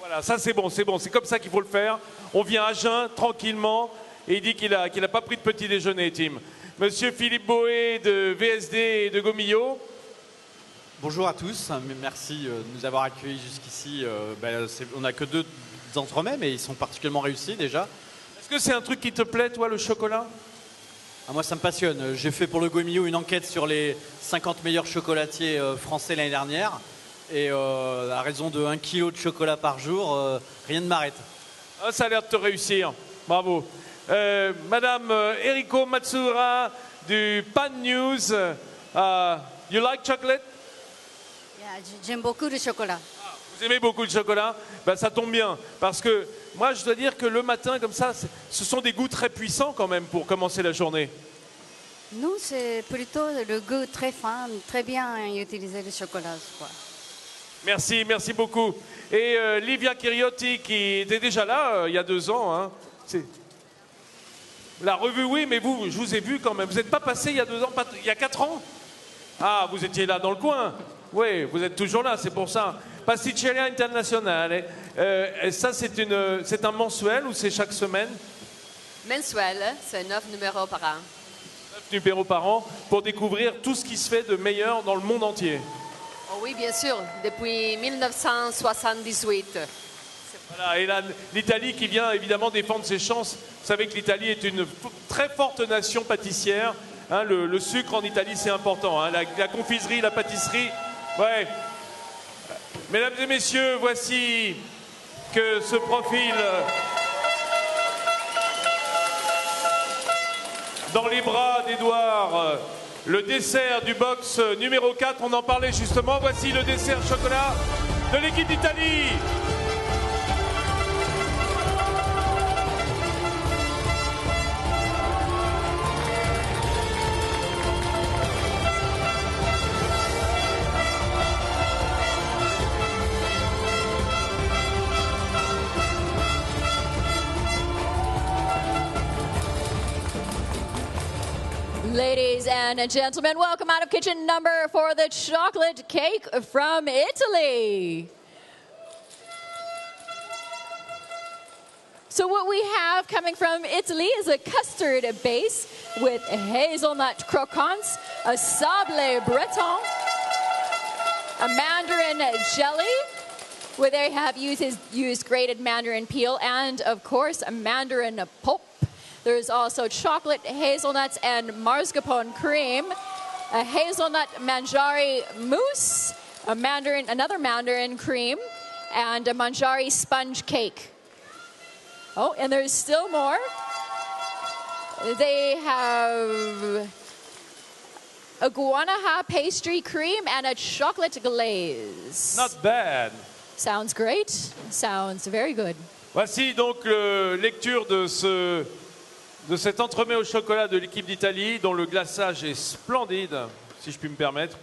Voilà, ça c'est bon, c'est comme ça qu'il faut le faire. On vient à jeun, tranquillement, et il dit qu'il a pas pris de petit déjeuner, Tim. Monsieur Philippe Boé de VSD et de Gomillot. Bonjour à tous, merci de nous avoir accueillis jusqu'ici. On n'a que 2 entremets, mais ils sont particulièrement réussis déjà. Est-ce que c'est un truc qui te plaît, toi, le chocolat? Moi, ça me passionne. J'ai fait pour le Gomillot une enquête sur les 50 meilleurs chocolatiers français l'année dernière. Et à raison de 1 kg de chocolat par jour, rien ne m'arrête. Ah, ça a l'air de te réussir. Bravo. Madame Eriko Matsura du Pan News. You like chocolate? Yeah, j'aime beaucoup le chocolat. Vous aimez beaucoup le chocolat? Ben, ça tombe bien. Parce que moi, je dois dire que le matin, comme ça, ce sont des goûts très puissants quand même pour commencer la journée. Nous, c'est plutôt le goût très fin, très bien utiliser le chocolat, je crois. Merci, merci beaucoup. Et Livia Chiriotti, qui était déjà là il y a 2 ans. Hein. La revue, oui, mais vous, je vous ai vu quand même. Vous n'êtes pas passé il y a 2 ans, il y a 4 ans? Ah, vous étiez là dans le coin. Oui, vous êtes toujours là, c'est pour ça. Pasticceria Internazionale. Ça, c'est un mensuel ou c'est chaque semaine? Mensuel, c'est 9 numéros par an. 9 numéros par an pour découvrir tout ce qui se fait de meilleur dans le monde entier. Oh oui, bien sûr, depuis 1978. Voilà, et l'Italie qui vient évidemment défendre ses chances. Vous savez que l'Italie est une très forte nation pâtissière. Hein, le sucre en Italie, c'est important. Hein, la confiserie, la pâtisserie. Ouais. Mesdames et messieurs, voici que se profile dans les bras d'Édouard le dessert du box numéro 4. On en parlait justement. Voici le dessert chocolat de l'équipe d'Italie. Ladies and gentlemen, welcome out of kitchen number for the chocolate cake from Italy. So what we have coming from Italy is a custard base with hazelnut croquants, a sablé breton, a mandarin jelly, where they have used grated mandarin peel, and of course a mandarin pulp. There's also chocolate, hazelnuts, and mascarpone cream, a hazelnut manjari mousse, another mandarin cream, and a manjari sponge cake. Oh, and there's still more. They have a guanaja pastry cream and a chocolate glaze. Not bad. Sounds great. Sounds very good. Voici donc lecture de cet entremets au chocolat de l'équipe d'Italie, dont le glaçage est splendide, si je puis me permettre.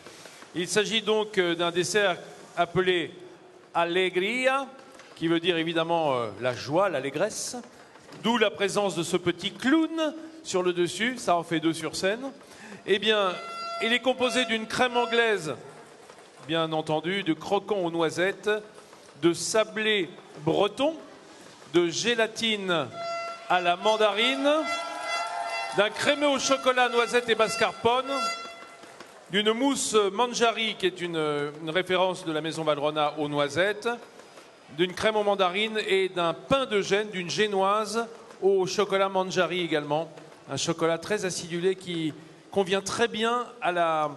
Il s'agit donc d'un dessert appelé Allegria, qui veut dire évidemment la joie, l'allégresse, d'où la présence de ce petit clown sur le dessus, ça en fait 2 sur scène. Eh bien, il est composé d'une crème anglaise, bien entendu, de croquants aux noisettes, de sablé breton, de gélatine à la mandarine, d'un crémeux au chocolat, noisette et mascarpone, d'une mousse manjari, qui est une référence de la maison Valrhona aux noisettes, d'une crème aux mandarines et d'un pain de Gênes, d'une génoise au chocolat manjari également. Un chocolat très acidulé qui convient très bien à la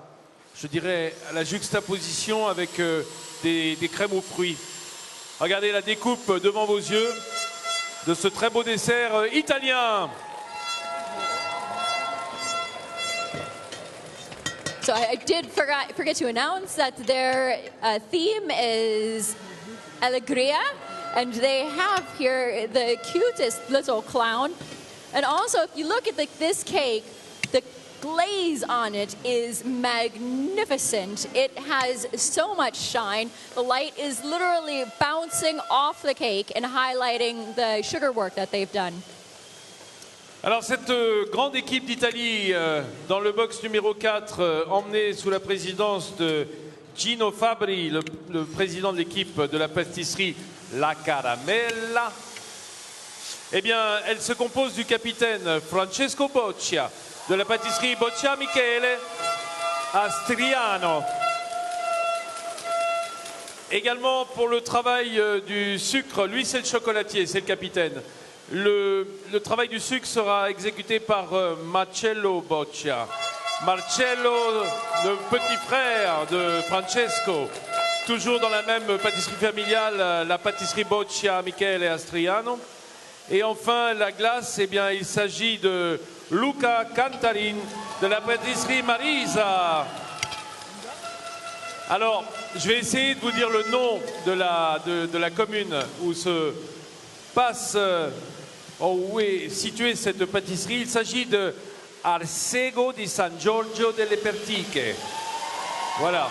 juxtaposition avec des crèmes aux fruits. Regardez la découpe devant vos yeux de ce très beau dessert italien. So I did forget to announce that their theme is Allegria, and they have here the cutest little clown. And also, if you look at this cake, the glaze on it is magnificent. It has so much shine. The light is literally bouncing off the cake and highlighting the sugar work that they've done. Alors cette grande équipe d'Italie dans le box numéro 4, emmenée sous la présidence de Gino Fabri, le président de l'équipe de la pâtisserie La Caramella, eh bien, elle se compose du capitaine Francesco Boccia, de la pâtisserie Boccia Michele à Striano. Également pour le travail du sucre, lui c'est le chocolatier, c'est le capitaine. Le travail du sucre sera exécuté par Marcello Boccia. Marcello, le petit frère de Francesco, toujours dans la même pâtisserie familiale, la pâtisserie Boccia Michele à Striano. Et enfin, la glace, eh bien, il s'agit de Luca Cantarin de la pâtisserie Marisa. Alors, je vais essayer de vous dire le nom de la commune où se passe, où est située cette pâtisserie. Il s'agit de Arsego di San Giorgio delle Pertiche. Voilà.